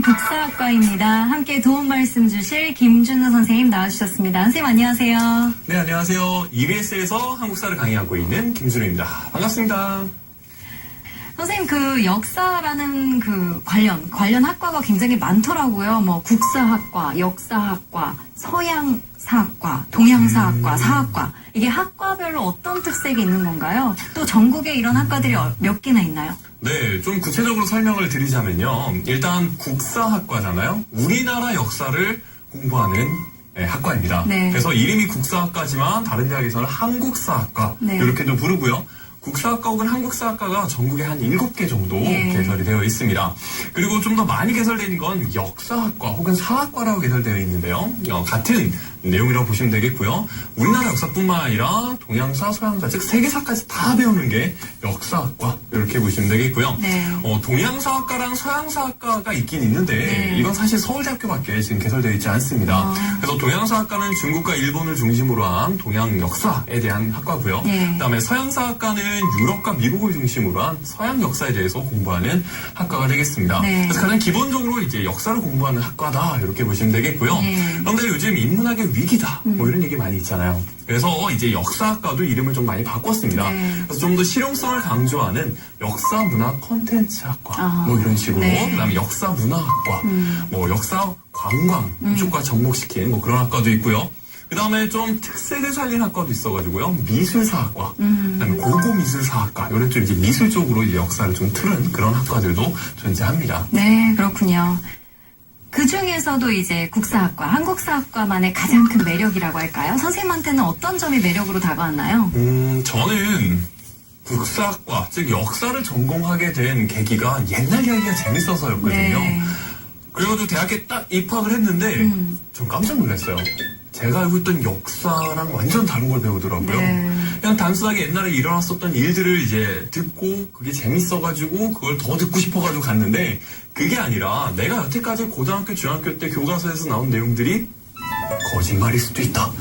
여기는 국사학과입니다. 함께 도움 말씀 주실 김준우 선생님 나와주셨습니다. 선생님 안녕하세요. 네, 안녕하세요. EBS에서 한국사를 강의하고 있는 김준우입니다. 반갑습니다. 선생님 그 역사라는 그 관련 학과가 굉장히 많더라고요. 뭐 국사학과, 역사학과, 서양사학과, 동양사학과, 사학과. 이게 학과별로 어떤 특색이 있는 건가요? 또 전국에 이런 학과들이 몇 개나 있나요? 네, 좀 구체적으로 설명을 드리자면요. 일단 국사학과잖아요. 우리나라 역사를 공부하는 학과입니다. 네. 그래서 이름이 국사학과지만 다른 대학에서는 한국사학과 네. 이렇게도 부르고요. 국사학과 혹은 한국사학과가 전국에 한 7개 정도 네. 개설이 되어 있습니다. 그리고 좀 더 많이 개설된 건 역사학과 혹은 사학과라고 개설되어 있는데요. 같은 내용이라고 보시면 되겠고요. 우리나라 역사뿐만 아니라 동양사, 서양사, 즉 세계사까지 다 배우는 게 역사학과 이렇게 보시면 되겠고요. 네. 동양사학과랑 서양사학과가 있긴 있는데 네. 이건 사실 서울대학교밖에 지금 개설되어 있지 않습니다. 그래서 동양사학과는 중국과 일본을 중심으로 한 동양 역사에 대한 학과고요. 네. 그다음에 서양사학과는 유럽과 미국을 중심으로 한 서양 역사에 대해서 공부하는 학과가 되겠습니다. 네. 그래서 가장 기본적으로 이제 역사를 공부하는 학과다 이렇게 보시면 되겠고요. 네. 그런데 요즘 인문학의 위기다 뭐 이런 얘기 많이 있잖아요. 그래서 이제 역사학과도 이름을 좀 많이 바꿨습니다. 네. 그래서 좀 더 실용성을 강조하는 역사문화 콘텐츠학과 뭐 이런 식으로 네. 그다음에 역사문화학과 뭐 역사관광 이쪽과 접목시킨 뭐 그런 학과도 있고요. 그다음에 좀 특색을 살린 학과도 있어가지고요. 미술사학과, 그다음에 고고미술사학과 이런 좀 이제 미술 쪽으로 이제 역사를 좀 틀은 그런 학과들도 존재합니다. 네, 그렇군요. 그 중에서도 이제 국사학과, 한국사학과만의 가장 큰 매력이라고 할까요? 선생님한테는 어떤 점이 매력으로 다가왔나요? 저는 국사학과, 즉 역사를 전공하게 된 계기가 옛날 이야기가 재밌어서였거든요. 네. 그래가지고 대학에 딱 입학을 했는데 좀 깜짝 놀랐어요. 제가 알고 있던 역사랑 완전 다른 걸 배우더라고요. 네. 그냥 단순하게 옛날에 일어났었던 일들을 이제 듣고 그게 재밌어가지고 그걸 더 듣고 싶어가지고 갔는데 그게 아니라 내가 여태까지 고등학교, 중학교 때 교과서에서 나온 내용들이 거짓말일 수도 있다.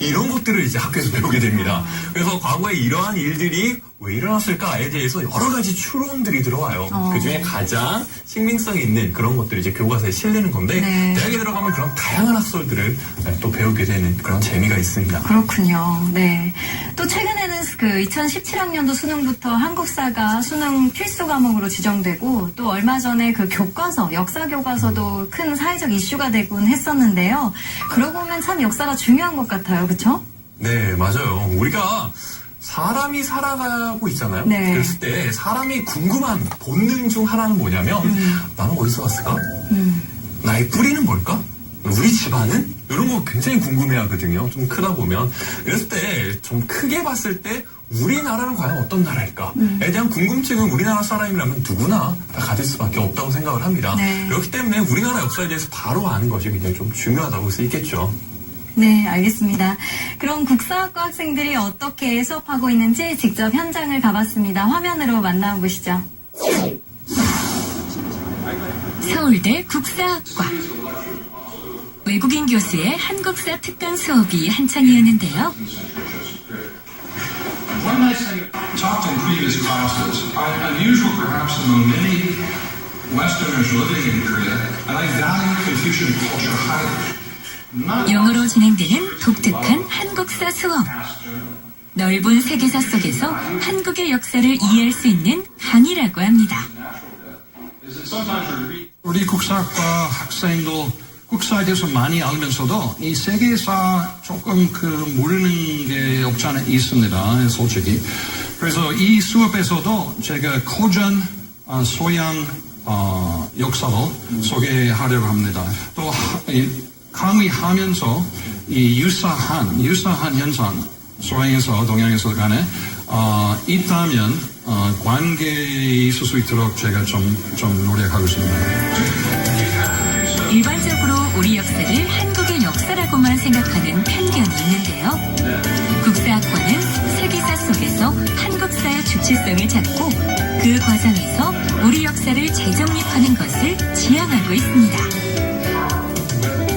이런 것들을 이제 학교에서 배우게 됩니다. 그래서 과거에 이러한 일들이 왜 일어났을까에 대해서 여러 가지 추론들이 들어와요. 그 중에 가장 신빙성 있는 그런 것들이 이제 교과서에 실리는 건데 네. 대학에 들어가면 그런 다양한 학설들을 또 배우게 되는 그런 재미가 있습니다. 그렇군요. 네. 또 최근에는 그 2017학년도 수능부터 한국사가 수능 필수 과목으로 지정되고 또 얼마 전에 그 교과서, 역사 교과서도 큰 사회적 이슈가 되곤 했었는데요. 그러고 보면 참 역사가 중요한 것 같아요. 그렇죠? 네, 맞아요. 우리가 사람이 살아가고 있잖아요. 네. 그랬을 때 사람이 궁금한 본능 중 하나는 뭐냐면 나는 어디서 왔을까? 나의 뿌리는 뭘까? 우리 집안은? 이런 거 굉장히 궁금해하거든요. 좀 크다 보면. 그랬을 때 좀 크게 봤을 때 우리나라는 과연 어떤 나라일까에 대한 궁금증은 우리나라 사람이라면 누구나 다 가질 수밖에 없다고 생각을 합니다. 네. 그렇기 때문에 우리나라 역사에 대해서 바로 아는 것이 굉장히 좀 중요하다고 볼 수 있겠죠. 네, 알겠습니다. 그럼 국사학과 학생들이 어떻게 수업하고 있는지 직접 현장을 가봤습니다. 화면으로 만나보시죠. 서울대 국사학과. 외국인 교수의 한국사 특강 수업이 한창이었는데요. One nice thing talked in previous classes, unusual perhaps among many Westerners living in Korea, and I value Confucian culture highly. 영어로 진행되는 독특한 한국사 수업. 넓은 세계사 속에서 한국의 역사를 이해할 수 있는 강의라고 합니다. 우리 국사학과 학생들 국사에 대해서 많이 알면서도 이 세계사 조금 모르는 게 없지 않아 있습니다. 솔직히. 그래서 이 수업에서도 제가 고전, 소양, 역사도 소개하려고 합니다. 또 강의하면서 이 유사한 현상, 소양에서 동양에서 간에 있다면 관계에 있을 수 있도록 제가 좀 노력하고 있습니다. 일반적으로 우리 역사를 한국의 역사라고만 생각하는 편견이 있는데요. 국사학과는 세계사 속에서 한국사의 주체성을 찾고 그 과정에서 우리 역사를 재정립하는 것을 지향하고 있습니다.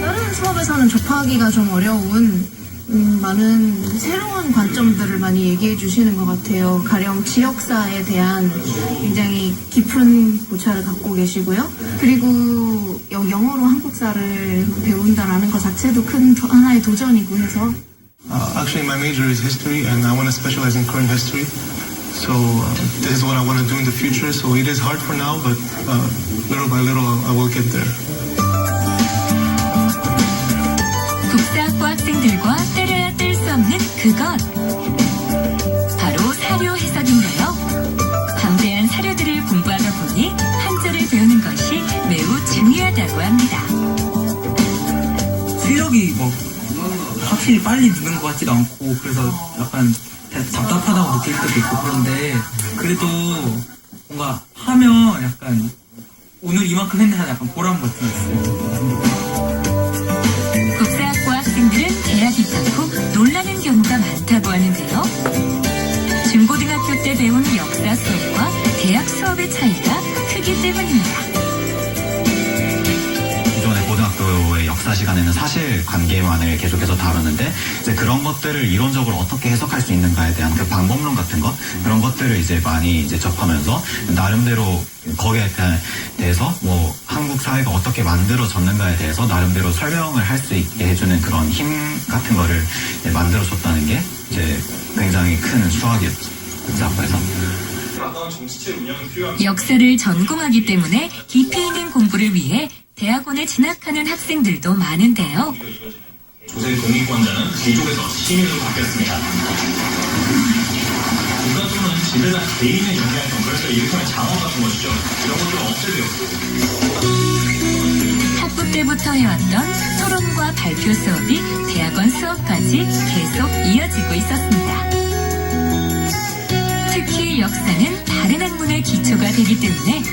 다른 수업에서는 접하기가 좀 어려운 많은 새로운 관점들을 많이 얘기해 주시는 것 같아요. 가령 지역사에 대한 굉장히 깊은 고찰을 갖고 계시고요. 그리고 영어로 한국사를 배운다라는 것 자체도 큰 하나의 도전이고 해서 Actually, my major is history, and I want to specialize in current history. So this is what I want to do in the future. So it is hard for now, but little by little, I will get there. 국사학과 학생들과 때려야 뗄 수 없는 그것. 바로 사료 해석인데요. 방대한 사료들을 공부하다 보니 한자를 배우는 것이 매우 중요하다고 합니다. 수력이 뭐 확실히 빨리 느는 것 같지도 않고 그래서 약간 답답하다고 느낄 때도 있고 그런데 그래도 뭔가 하면 약간 오늘 이만큼 했네 하는 약간 보람 같은 게 있어요. 국사학과 학생들은 대학 입학 후 놀라는 경우가 많다고 하는데요. 중고등학교 때 배운 역사 수업과 대학 수업의 차이가 크기 때문입니다. 기존의 고등학교의 역사 시간에는 사실관계만을 계속해서 다루는데 이제 그런 것들을 이론적으로 어떻게 해석할 수 있는가에 대한 그 방법론 같은 것 그런 것들을 이제 많이 이제 접하면서 나름대로 거기에 대해서 뭐 한국 사회가 어떻게 만들어졌는가에 대해서 나름대로 설명을 할 수 있게 해주는 그런 힘 같은 거를 만들어줬다는 게 이제 굉장히 큰 수학이었죠. 국사학과에서. 역사를 전공하기 때문에 깊이 있는 공부를 위해 대학원에 진학하는 학생들도 많은데요. 조세 동의권자는 귀족에서 시민으로 바뀌었습니다. 국가 또는 지배자 개인의 영향권, 그래서 이를테면 장원 같은 것이죠. 이런 것들은 없애되었고. 학부 때부터 해왔던 토론과 발표 수업이 대학원 수업까지 계속 이어지고 있었습니다. 특히 역사는 다른 학문의 기초가 되기 때문에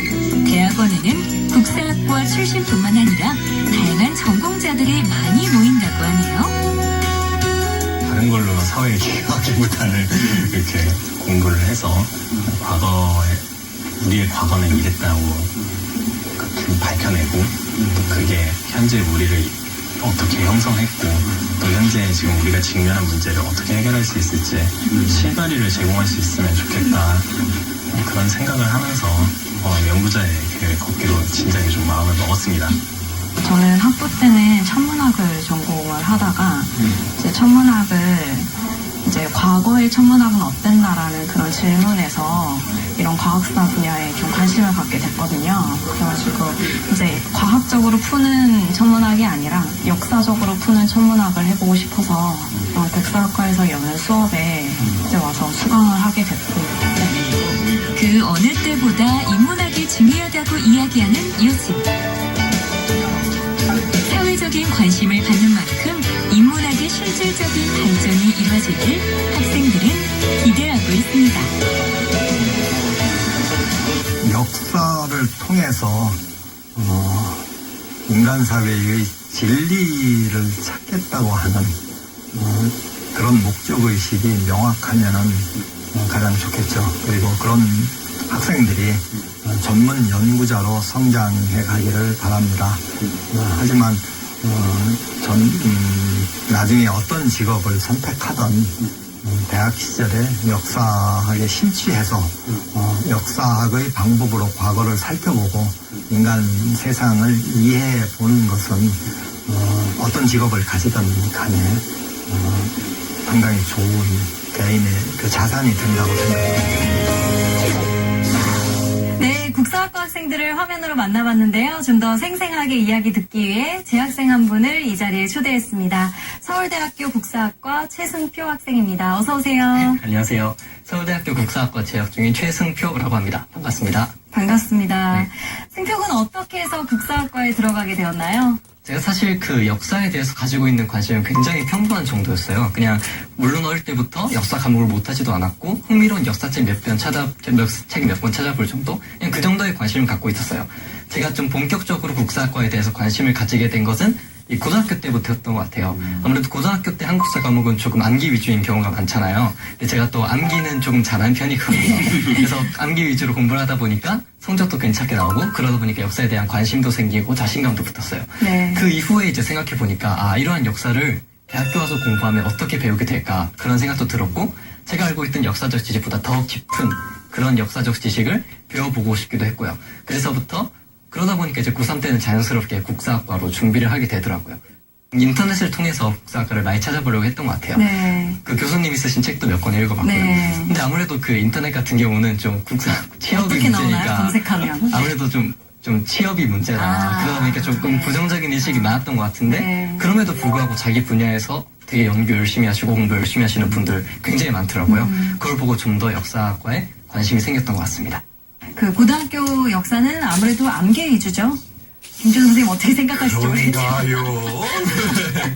대학원에는 국사학과 출신뿐만 아니라 다양한 전공자들이 많이 모인다고 하네요. 다른 걸로 사회에 기여하기보다는 이렇게 공부를 해서 우리의 과거는 이랬다고 밝혀내고 또 그게 현재 우리를 어떻게 형성했고 또 현재 지금 우리가 직면한 문제를 어떻게 해결할 수 있을지 실마리를 제공할 수 있으면 좋겠다 그런 생각을 하면서 연구자의 길을 걷기로 진작에 좀 마음을 먹었습니다. 저는 학부 때는 천문학을 전공을 하다가 이제 천문학을 이제 과거의 천문학은 어땠나라는 그런 질문에서 이런 과학사 분야에 좀 관심을 갖게 됐거든요. 그래가지고 이제 과학적으로 푸는 천문학이 아니라 역사적으로 푸는 천문학을 해보고 싶어서 백사학과에서 여는 수업에 이제 와서 수강을 하게 됐고 그 어느 때보다 인문학이 중요하다고 이야기하는 요즘. 사회적인 관심을 받는 만큼 인문학의 실질적인 발전이 이루어지길 학생들은 기대하고 있습니다. 역사를 통해서 인간 사회의 진리를 찾겠다고 하는 그런 목적의식이 명확하면은 가장 좋겠죠. 그리고 그런 학생들이 전문 연구자로 성장해 가기를 바랍니다. 하지만 나중에 어떤 직업을 선택하던 대학 시절에 역사학에 심취해서 역사학의 방법으로 과거를 살펴보고 인간 세상을 이해해 보는 것은 어떤 직업을 가지든 간에 상당히 좋은 개인의 그 자산이 된다고 생각합니다. 네, 국사학과 학생들을 화면으로 만나봤는데요. 좀 더 생생하게 이야기 듣기 위해 재학생 한 분을 이 자리에 초대했습니다. 서울대학교 국사학과 최승표 학생입니다. 어서 오세요. 네, 안녕하세요. 서울대학교 국사학과 재학 중인 최승표라고 합니다. 반갑습니다. 반갑습니다. 네. 승표군 어떻게 해서 국사학과에 들어가게 되었나요? 제가 사실 그 역사에 대해서 가지고 있는 관심은 굉장히 평범한 정도였어요. 그냥 물론 어릴 때부터 역사 과목을 못하지도 않았고 흥미로운 역사책 몇 권 찾아볼 정도? 그냥 그 정도의 관심을 갖고 있었어요. 제가 좀 본격적으로 국사학과에 대해서 관심을 가지게 된 것은 이 고등학교 때부터였던 것 같아요. 아무래도 고등학교 때 한국사 과목은 조금 암기 위주인 경우가 많잖아요. 근데 제가 또 암기는 조금 잘하는 편이거든요. 그래서 암기 위주로 공부를 하다 보니까 성적도 괜찮게 나오고 그러다 보니까 역사에 대한 관심도 생기고 자신감도 붙었어요. 네. 그 이후에 이제 생각해 보니까 이러한 역사를 대학교 와서 공부하면 어떻게 배우게 될까 그런 생각도 들었고 제가 알고 있던 역사적 지식보다 더 깊은 그런 역사적 지식을 배워보고 싶기도 했고요. 그래서부터 그러다 보니까 이제 고3 때는 자연스럽게 국사학과로 준비를 하게 되더라고요. 인터넷을 통해서 국사학과를 많이 찾아보려고 했던 것 같아요. 네. 그 교수님이 쓰신 책도 몇 권 읽어봤고요. 네. 근데 아무래도 그 인터넷 같은 경우는 좀 국사 취업이 어떻게 나오나요? 문제니까 검색하면. 아무래도 좀 취업이 문제다. 아, 그러다 보니까 조금 네. 부정적인 인식이 많았던 것 같은데 네. 그럼에도 불구하고 자기 분야에서 되게 연구 열심히 하시고 공부 열심히 하시는 분들 굉장히 많더라고요. 그걸 보고 좀 더 역사학과에 관심이 생겼던 것 같습니다. 그 고등학교 역사는 아무래도 암기 위주죠. 김준 선생님 어떻게 생각하시죠? 그런가요?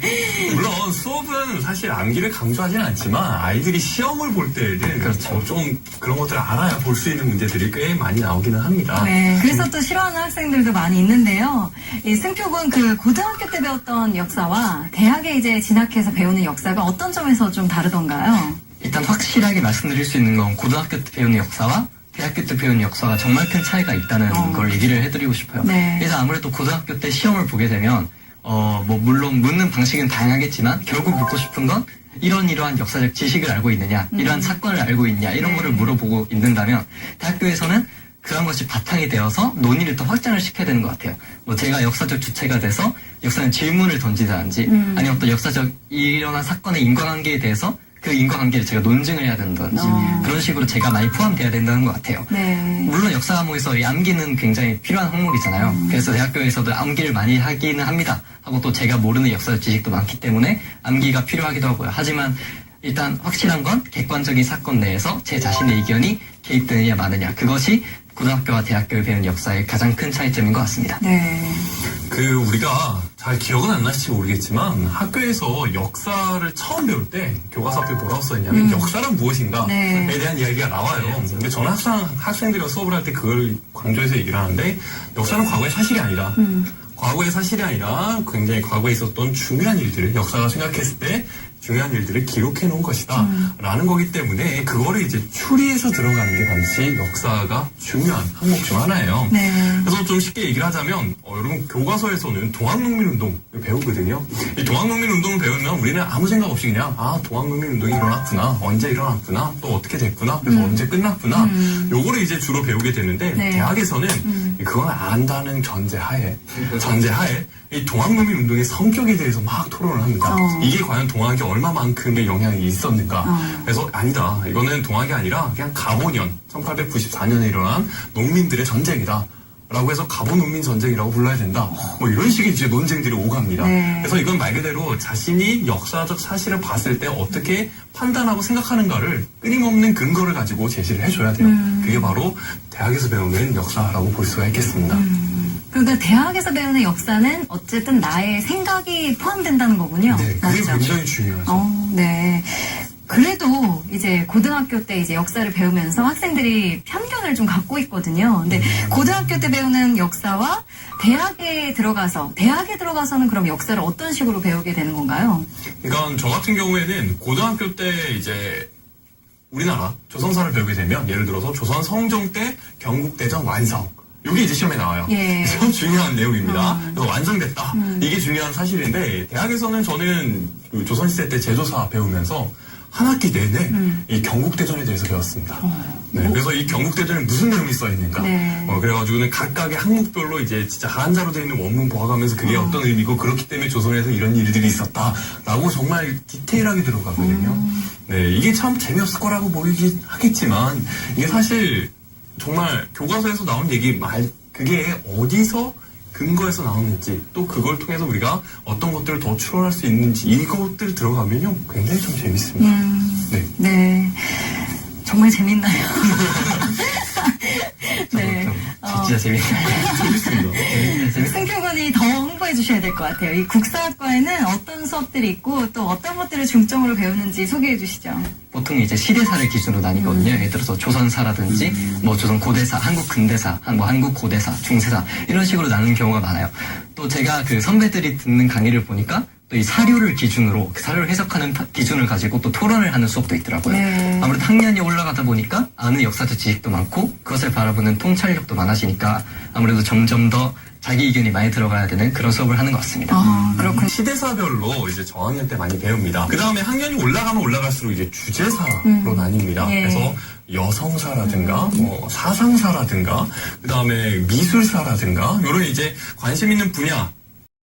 네. 물론 수업은 사실 암기를 강조하지는 않지만 아이들이 시험을 볼 때에는 그렇죠. 좀 그런 것들을 알아야 볼 수 있는 문제들이 꽤 많이 나오기는 합니다. 네, 그래서 또 싫어하는 학생들도 많이 있는데요. 이 승표군 그 고등학교 때 배웠던 역사와 대학에 이제 진학해서 배우는 역사가 어떤 점에서 좀 다르던가요? 일단 확실하게 말씀드릴 수 있는 건 고등학교 때 배우는 역사와 대학교 때 배우는 역사가 정말 큰 차이가 있다는 걸 얘기를 해드리고 싶어요. 네. 그래서 아무래도 고등학교 때 시험을 보게 되면 뭐 물론 묻는 방식은 다양하겠지만 결국 묻고 싶은 건 이러한 역사적 지식을 알고 있느냐, 이러한 사건을 알고 있냐 이런 거를 물어보고 있는다면 대학교에서는 그런 것이 바탕이 되어서 논의를 더 확장을 시켜야 되는 것 같아요. 뭐 제가 역사적 주체가 돼서 역사는 질문을 던지다든지 아니면 어떤 역사적 일어난 사건의 인과관계에 대해서 그 인과관계를 제가 논증을 해야 된다든지 그런 식으로 제가 많이 포함돼야 된다는 것 같아요. 네. 물론 역사 과목에서 이 암기는 굉장히 필요한 항목이잖아요. 그래서 대학교에서도 암기를 많이 하기는 합니다. 하고 또 제가 모르는 역사적 지식도 많기 때문에 암기가 필요하기도 하고요. 하지만 일단 확실한 건 객관적인 사건 내에서 제 자신의 의견이 개입되느냐 마느냐 그것이 고등학교와 대학교를 배우는 역사의 가장 큰 차이점인 것 같습니다. 네. 그 우리가 잘 기억은 안 나실지 모르겠지만 학교에서 역사를 처음 배울 때 교과서 앞에 뭐라고 써있냐면 역사란 무엇인가에 네. 대한 이야기가 나와요. 근데 저는 항상 학생들과 수업을 할 때 그걸 강조해서 얘기를 하는데 역사는 과거의 사실이 아니라 과거의 사실이 아니라 굉장히 과거에 있었던 중요한 일들을 역사가 생각했을 때 중요한 일들을 기록해 놓은 것이다 라는 거기 때문에 그거를 이제 추리해서 들어가는 게 반드시 역사가 중요한 항목 중 하나예요. 네. 그래서 좀 쉽게 얘기를 하자면 여러분 교과서에서는 동학농민운동 배우거든요. 이 동학농민운동을 배우면 우리는 아무 생각 없이 그냥 동학농민운동이 일어났구나, 언제 일어났구나, 또 어떻게 됐구나, 그래서 언제 끝났구나 요거를 이제 주로 배우게 되는데 네. 대학에서는 그건 안다는 전제하에 이 동학농민운동의 성격에 대해서 막 토론을 합니다. 이게 과연 동학에 얼마만큼의 영향이 있었는가. 그래서 아니다. 이거는 동학이 아니라 그냥 가보년 1894년에 일어난 농민들의 전쟁이다. 라고 해서 가보농민 전쟁이라고 불러야 된다. 뭐 이런 식의 이제 논쟁들이 오갑니다. 네. 그래서 이건 말 그대로 자신이 역사적 사실을 봤을 때 어떻게 판단하고 생각하는가를 끊임없는 근거를 가지고 제시를 해줘야 돼요. 그게 바로 대학에서 배우는 역사라고 볼 수가 있겠습니다. 그러니까 대학에서 배우는 역사는 어쨌든 나의 생각이 포함된다는 거군요. 네, 그게 맞죠? 굉장히 중요하죠. 네. 그래도 이제 고등학교 때 이제 역사를 배우면서 학생들이 편견을 좀 갖고 있거든요. 근데 고등학교 때 배우는 역사와 대학에 들어가서는 그럼 역사를 어떤 식으로 배우게 되는 건가요? 그러니까 저 같은 경우에는 고등학교 때 이제 우리나라 조선사를 배우게 되면 예를 들어서 조선 성종 때 경국대전 완성 이게 이제 시험에 나와요. 예. 그래서 중요한 내용입니다. 그래서 완성됐다. 이게 중요한 사실인데 대학에서는 저는 그 조선시대 때 제조사 배우면서 한 학기 내내 이 경국대전에 대해서 배웠습니다. 네, 그래서 이 경국대전에 무슨 내용이 써 있는가. 네. 그래가지고는 각각의 항목별로 이제 진짜 한자로 되어 있는 원문 보아가면서 그게 어떤 의미고 그렇기 때문에 조선에서 이런 일들이 있었다라고 정말 디테일하게 들어가거든요. 네, 이게 참 재미없을 거라고 보이긴 하겠지만 이게 사실 정말 교과서에서 나온 얘기 그게 어디서 근거에서 나오는지 또 그걸 통해서 우리가 어떤 것들을 더 추론할 수 있는지 이것들 들어가면요 굉장히 좀 재밌습니다. 네. 네. 정말 재밌나요? 네. 진짜 재밌네요. 재밌습니다. 승표군이 더 홍보해 주셔야 될 것 같아요. 이 국사학과에는 어떤 수업들이 있고 또 어떤 것들을 중점으로 배우는지 소개해 주시죠. 보통 이제 시대사를 기준으로 나뉘거든요. 예를 들어서 조선사라든지 뭐 조선 고대사, 한국 근대사, 뭐 한국 고대사, 중세사 이런 식으로 나누는 경우가 많아요. 또 제가 그 선배들이 듣는 강의를 보니까 또 이 사료를 기준으로 그 사료를 해석하는 기준을 가지고 또 토론을 하는 수업도 있더라고요. 네. 아무래도 학년이 올라가다 보니까 아는 역사적 지식도 많고 그것을 바라보는 통찰력도 많아지니까 아무래도 점점 더 자기 의견이 많이 들어가야 되는 그런 수업을 하는 것 같습니다. 아, 그렇군요. 시대사별로 이제 저학년 때 많이 배웁니다. 그 다음에 학년이 올라가면 올라갈수록 이제 주제사로 나뉩니다. 예. 그래서 여성사라든가, 뭐, 사상사라든가, 그 다음에 미술사라든가, 요런 이제 관심 있는 분야,